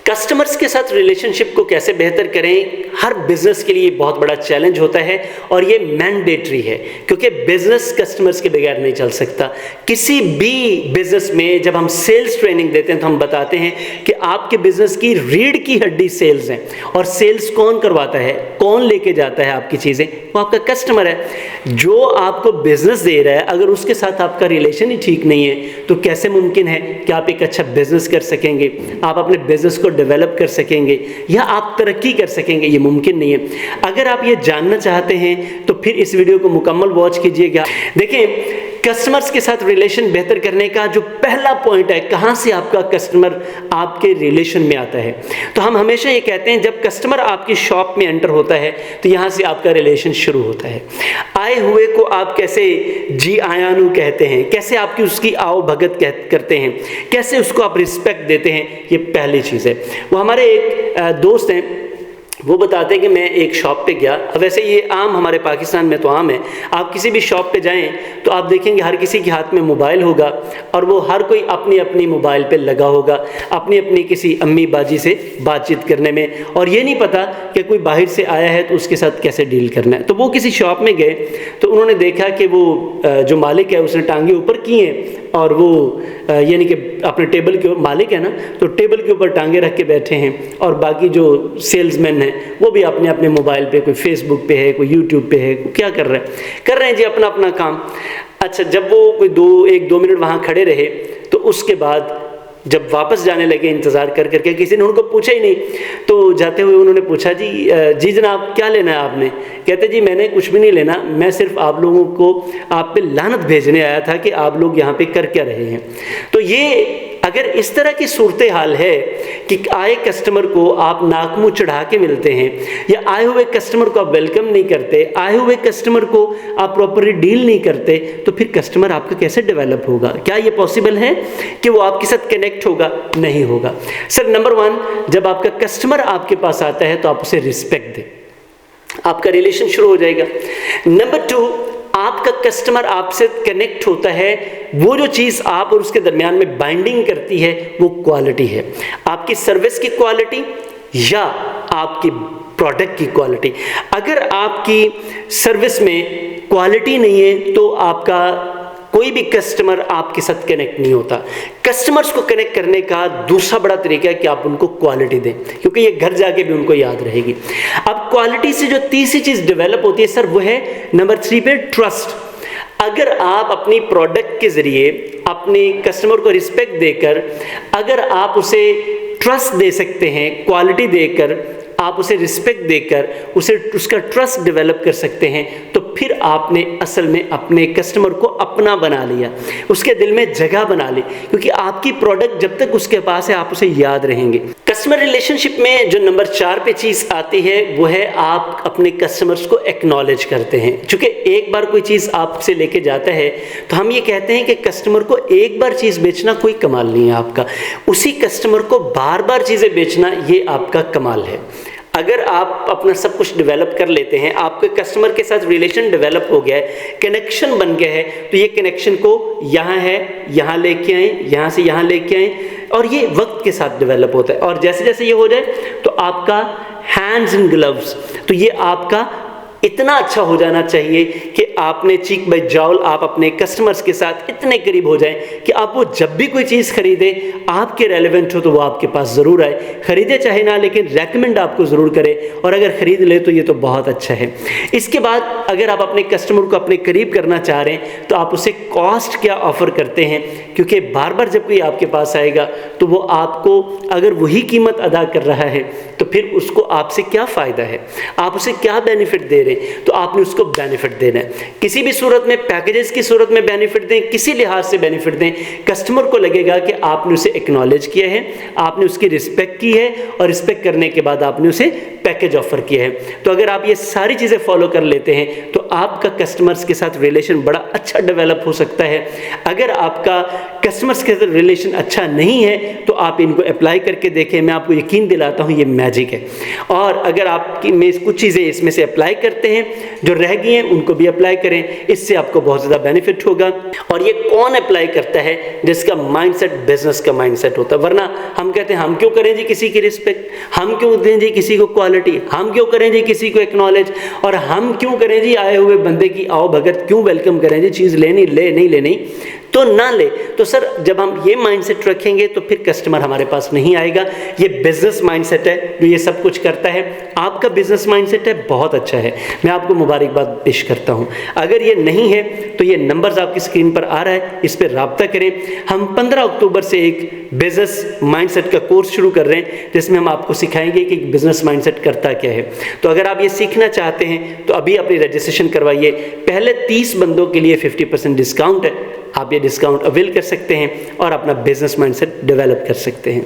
Customers کے ساتھ relation شپ کو کیسے بہتر کریں، ہر بزنس کے لیے بہت بڑا چیلنج ہوتا ہے اور یہ مینڈیٹری ہے، کیونکہ بزنس کسٹمرز کے بغیر نہیں چل سکتا۔ کسی بھی بزنس میں جب ہم سیلز ٹریننگ دیتے ہیں تو ہم بتاتے ہیں کہ آپ کے بزنس کی ریڑھ کی ہڈی سیلز ہیں، اور سیلز کون کرواتا ہے، کون لے کے جاتا ہے آپ کی چیزیں؟ وہ آپ کا کسٹمر ہے۔ جو آپ کو بزنس دے رہا ہے، اگر اس کے ساتھ آپ کا ریلیشن ہی ٹھیک نہیں ہے تو کیسے ممکن ہے کہ آپ ایک اچھا بزنس کر سکیں گے، آپ اپنے بزنس کو ڈیولپ کر سکیں گے، یا آپ ترقی کر سکیں گے؟ یہ ممکن نہیں ہے۔ اگر آپ یہ جاننا چاہتے ہیں تو پھر اس ویڈیو کو مکمل واچ کیجئے گا۔ دیکھیں، کسٹمرز کے ساتھ ریلیشن بہتر کرنے کا جو پہلا پوائنٹ ہے، کہاں سے آپ کا کسٹمر آپ کے ریلیشن میں آتا ہے؟ تو ہم ہمیشہ یہ کہتے ہیں جب کسٹمر آپ کی شاپ میں انٹر ہوتا ہے تو یہاں سے آپ کا ریلیشن شروع ہوتا ہے۔ آئے ہوئے کو آپ کیسے جی آیانو کہتے ہیں، کیسے آپ کی اس کی آؤ بھگت کرتے ہیں، کیسے اس کو آپ رسپیکٹ دیتے ہیں، یہ پہلی چیز ہے۔ وہ ہمارے ایک دوست ہیں، وہ بتاتے ہیں کہ میں ایک شاپ پہ گیا، ویسے یہ عام ہمارے پاکستان میں تو عام ہے، آپ کسی بھی شاپ پہ جائیں تو آپ دیکھیں گے ہر کسی کے ہاتھ میں موبائل ہوگا، اور وہ ہر کوئی اپنی اپنی موبائل پہ لگا ہوگا، اپنی اپنی کسی امی باجی سے بات چیت کرنے میں، اور یہ نہیں پتا کہ کوئی باہر سے آیا ہے تو اس کے ساتھ کیسے ڈیل کرنا ہے۔ تو وہ کسی شاپ میں گئے تو انہوں نے دیکھا کہ وہ جو مالک ہے اس نے ٹانگیں اوپر کی ہیں، اور وہ یعنی کہ اپنے ٹیبل کے مالک ہے نا، تو ٹیبل کے اوپر ٹانگیں رکھ کے بیٹھے ہیں، اور باقی جو سیلز مین ہیں وہ بھی اپنے اپنے موبائل پہ، کوئی فیس بک پہ ہے، کوئی یوٹیوب پہ ہے، کیا کر رہے ہیں جی اپنا اپنا کام۔ اچھا، جب وہ کوئی 1-2 منٹ وہاں کھڑے رہے تو اس کے بعد جب واپس جانے لگے انتظار کر کر کے، کسی نے ان کو پوچھا ہی نہیں، تو جاتے ہوئے انہوں نے پوچھا جی جناب کیا لینا ہے آپ نے؟ کہتے جی میں نے کچھ بھی نہیں لینا، میں صرف آپ لوگوں کو آپ پہ لعنت بھیجنے آیا تھا کہ آپ لوگ یہاں پہ کر کیا رہے ہیں۔ تو یہ اگر اس طرح کی صورتحال ہے کہ آئے کسٹمر کو آپ ناک منہ چڑھا کے ملتے ہیں، یا آئے ہوئے کسٹمر کو آپ ویلکم نہیں کرتے، آئے ہوئے کسٹمر کو آپ پراپرلی ڈیل نہیں کرتے، تو پھر کسٹمر آپ کا کیسے ڈیولپ ہوگا؟ کیا یہ پاسبل ہے کہ وہ آپ کے ساتھ کنیکٹ ہوگا؟ نہیں ہوگا۔ سر نمبر 1، جب آپ کا کسٹمر آپ کے پاس آتا ہے تو آپ اسے رسپیکٹ دیں، آپ کا ریلیشن شروع ہو جائے گا۔ نمبر 2، آپ کا کسٹمر آپ سے کنیکٹ ہوتا ہے، وہ جو چیز آپ اور اس کے درمیان میں بائنڈنگ کرتی ہے وہ کوالٹی ہے، آپ کی سروس کی کوالٹی یا آپ کی پروڈکٹ کی کوالٹی۔ اگر آپ کی سروس میں کوالٹی نہیں ہے تو آپ کا کوئی بھی کسٹمر آپ کے ساتھ کنیکٹ نہیں ہوتا۔ کسٹمرز کو کنیکٹ کرنے کا دوسرا بڑا طریقہ ہے کہ آپ ان کو کوالٹی دیں، کیونکہ یہ گھر جا کے بھی ان کو یاد رہے گی۔ اب کوالٹی سے جو تیسری چیز ڈیولپ ہوتی ہے سر، وہ ہے نمبر 3 پہ ٹرسٹ۔ اگر آپ اپنی پروڈکٹ کے ذریعے اپنے کسٹمر کو رسپیکٹ دے کر، اگر آپ اسے ٹرسٹ دے سکتے ہیں، کوالٹی دے کر، آپ اسے رسپیکٹ دے کر اس کا ٹرسٹ ڈیولپ کر سکتے ہیں، تو پھر آپ نے اصل میں اپنے کسٹمر کو اپنا بنا لیا، اس کے دل میں جگہ بنا لی، کیونکہ آپ کی پروڈکٹ جب تک اس کے پاس ہے آپ اسے یاد رہیں گے۔ کسٹمر ریلیشن شپ میں جو نمبر 4 پہ چیز آتی ہے وہ ہے آپ اپنے کسٹمرز کو ایکنالج کرتے ہیں۔ چونکہ ایک بار کوئی چیز آپ سے لے کے جاتا ہے تو ہم یہ کہتے ہیں کہ کسٹمر کو ایک بار چیز بیچنا کوئی کمال نہیں ہے آپ کا، اسی کسٹمر کو بار بار چیزیں بیچنا یہ آپ کا کمال ہے۔ اگر آپ اپنا سب کچھ ڈیولپ کر لیتے ہیں، آپ کے کسٹمر کے ساتھ ریلیشن ڈیولپ ہو گیا ہے، کنیکشن بن گیا ہے، تو یہ کنیکشن کو یہاں ہے یہاں لے کے آئیں، یہاں سے یہاں لے کے آئیں، اور یہ وقت کے ساتھ ڈیولپ ہوتا ہے۔ اور جیسے جیسے یہ ہو جائے تو آپ کا ہینڈز ان گلوز، تو یہ آپ کا اتنا اچھا ہو جانا چاہیے کہ آپ نے چیک بائی جاول آپ اپنے کسٹمرز کے ساتھ اتنے قریب ہو جائیں کہ آپ وہ جب بھی کوئی چیز خریدیں آپ کے ریلیونٹ ہو تو وہ آپ کے پاس ضرور آئے، خریدے چاہے نہ، لیکن ریکمنڈ آپ کو ضرور کرے، اور اگر خرید لے تو یہ تو بہت اچھا ہے۔ اس کے بعد اگر آپ اپنے کسٹمر کو اپنے قریب کرنا چاہ رہے ہیں تو آپ اسے کاسٹ کیا آفر کرتے ہیں، کیونکہ بار بار جب کوئی آپ کے پاس آئے گا تو وہ آپ کو اگر وہی قیمت ادا کر رہا ہے تو پھر اس کو آپ سے کیا فائدہ ہے، آپ اسے کیا بینیفٹ دے رہے ہیں، تو آپ نے اس کو بینیفٹ دینا ہے۔ کسی بھی صورت میں، پیکیجز کی صورت میں بینیفٹ دیں، کسی لحاظ سے بینیفٹ دیں، کسٹمر کو لگے گا کہ آپ نے اسے ایکنالج کیا ہے، آپ نے اس کی رسپیکٹ کی ہے، اور رسپیکٹ کرنے کے بعد آپ نے اسے پیکیج آفر کیا ہے۔ تو اگر آپ یہ ساری چیزیں فالو کر لیتے ہیں تو آپ کا کسٹمرز کے ساتھ ریلیشن بڑا اچھا ڈیولپ ہو سکتا ہے۔ اگر آپ کا کسٹمرز کے ساتھ ریلیشن اچھا نہیں ہے تو آپ ان کو اپلائی کر کے دیکھیں، میں آپ کو یقین دلاتا ہوں یہ میجک ہے۔ اور اگر آپ کی میں کچھ چیزیں اس میں سے اپلائی کرتے کرتے ہیں, جو رہ گئی ہیں ان کو بھی اپلائی کریں, اس سے آپ کو بہت زیادہ بینیفٹ ہوگا. اور یہ کون اپلائی کرتا ہے؟ جس کا مائنڈ سیٹ بزنس کا مائنڈ سیٹ ہوتا ہے. ورنہ ہم کہتے ہیں ہم کیوں کریں جی کسی کی رسپیکٹ, ہم کیوں دیں جی کسی کو کوالٹی, ہم کیوں کریں جی کسی کو ایکنالج, اور ہم کیوں کریں جی آئے ہوئے بندے کی آؤ بھگت کیوں ویلکم کریں جی, چیز لینی لے, نہیں لینی تو نہ لے. تو سر جب ہم یہ مائنڈ سیٹ رکھیں گے تو پھر کسٹمر ہمارے پاس نہیں آئے گا. یہ بزنس مائنڈ سیٹ ہے جو یہ سب کچھ کرتا ہے. آپ کا بزنس مائنڈ سیٹ ہے, بہت اچھا ہے, میں آپ کو مبارکباد پیش کرتا ہوں. اگر یہ نہیں ہے تو یہ نمبرز آپ کی اسکرین پر آ رہا ہے, اس پہ رابطہ کریں. ہم 15 اکتوبر سے ایک بزنس مائنڈ سیٹ کا کورس شروع کر رہے ہیں جس میں ہم آپ کو سکھائیں گے کہ بزنس مائنڈ سیٹ کرتا کیا ہے. تو اگر آپ یہ سیکھنا چاہتے ہیں تو ابھی اپنی رجسٹریشن کروائیے. پہلے 30 بندوں کے لیے 50% ڈسکاؤنٹ ہے, آپ یہ ڈسکاؤنٹ اویل کر سکتے ہیں اور اپنا بزنس مائنڈ سیٹ ڈیولپ کر سکتے ہیں.